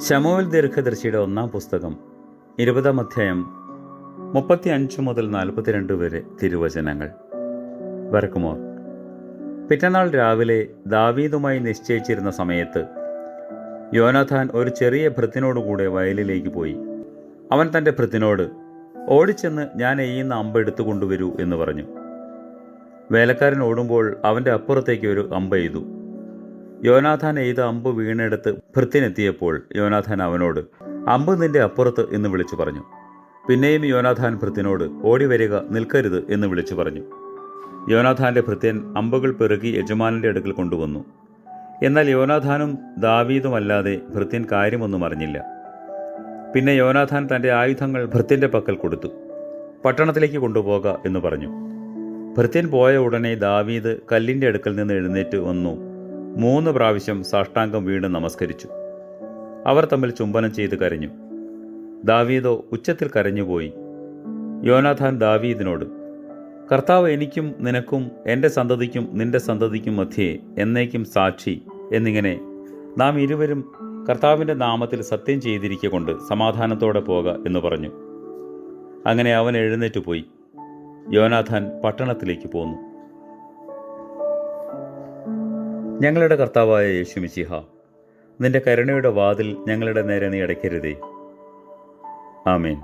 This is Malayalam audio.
ശമൂവേൽ ദീർഘദർശിയുടെ 1-ാം പുസ്തകം 20-ാം അധ്യായം 35 മുതൽ 42 വരെ തിരുവചനങ്ങൾ. വരക്കുമോർ. പിറ്റന്നാൾ രാവിലെ ദാവീദുമായി നിശ്ചയിച്ചിരുന്ന സമയത്ത് യോനാഥാൻ ഒരു ചെറിയ ഭൃത്തിനോടുകൂടെ വയലിലേക്ക് പോയി. അവൻ തൻ്റെ ഭൃത്തിനോട്, ഓടിച്ചെന്ന് ഞാൻ എയ്യുന്ന അമ്പ് എടുത്തുകൊണ്ടുവരൂ എന്ന് പറഞ്ഞു. വേലക്കാരൻ ഓടുമ്പോൾ അവൻ്റെ അപ്പുറത്തേക്ക് ഒരു അമ്പ് എയ്തു. യോനാഥാൻ എയ്ത അമ്പ് വീണെടുത്ത് ഭൃത്തിനെത്തിയപ്പോൾ യോനാഥാൻ അവനോട്, അമ്പ് നിന്റെ അപ്പുറത്ത് എന്ന് വിളിച്ചു പറഞ്ഞു. പിന്നെയും യോനാഥാൻ ഭൃത്തിനോട്, ഓടി വരിക, നിൽക്കരുത് എന്ന് വിളിച്ചു പറഞ്ഞു. യോനാഥാൻ്റെ ഭൃത്യൻ അമ്പുകൾ പെറുകി യജമാനന്റെ അടുക്കൽ കൊണ്ടുവന്നു. എന്നാൽ യോനാഥാനും ദാവീദുമല്ലാതെ ഭൃത്യൻ കാര്യമൊന്നും അറിഞ്ഞില്ല. പിന്നെ യോനാഥാൻ തൻ്റെ ആയുധങ്ങൾ ഭൃത്യൻ്റെ പക്കൽ കൊടുത്തു. പട്ടണത്തിലേക്ക് കൊണ്ടുപോക എന്ന് പറഞ്ഞു. ഭൃത്യൻ പോയ ഉടനെ ദാവീദ് കല്ലിൻ്റെ അടുക്കൽ നിന്ന് എഴുന്നേറ്റ് വന്നു 3 പ്രാവശ്യം സാഷ്ടാംഗം വീണ് നമസ്കരിച്ചു. അവർ തമ്മിൽ ചുംബനം ചെയ്ത് കരഞ്ഞു. ദാവീദോ ഉച്ചത്തിൽ കരഞ്ഞുപോയി. യോനാഥാൻ ദാവീദിനോട്, കർത്താവ് എനിക്കും നിനക്കും എൻ്റെ സന്തതിക്കും നിന്റെ സന്തതിക്കും മധ്യേ എന്നേക്കും സാക്ഷി എന്നിങ്ങനെ നാം ഇരുവരും കർത്താവിൻ്റെ നാമത്തിൽ സത്യം ചെയ്തിരിക്കൊണ്ട് സമാധാനത്തോടെ പോക എന്ന് പറഞ്ഞു. അങ്ങനെ അവൻ എഴുന്നേറ്റ് പോയി. യോനാഥാൻ പട്ടണത്തിലേക്ക് പോന്നു. ഞങ്ങളുടെ കർത്താവായ യേശു മിശിഹാ, നിന്റെ കരുണയുടെ വാതിൽ ഞങ്ങളുടെ നേരെ നീ അടയ്ക്കരുതേ. ആമേൻ.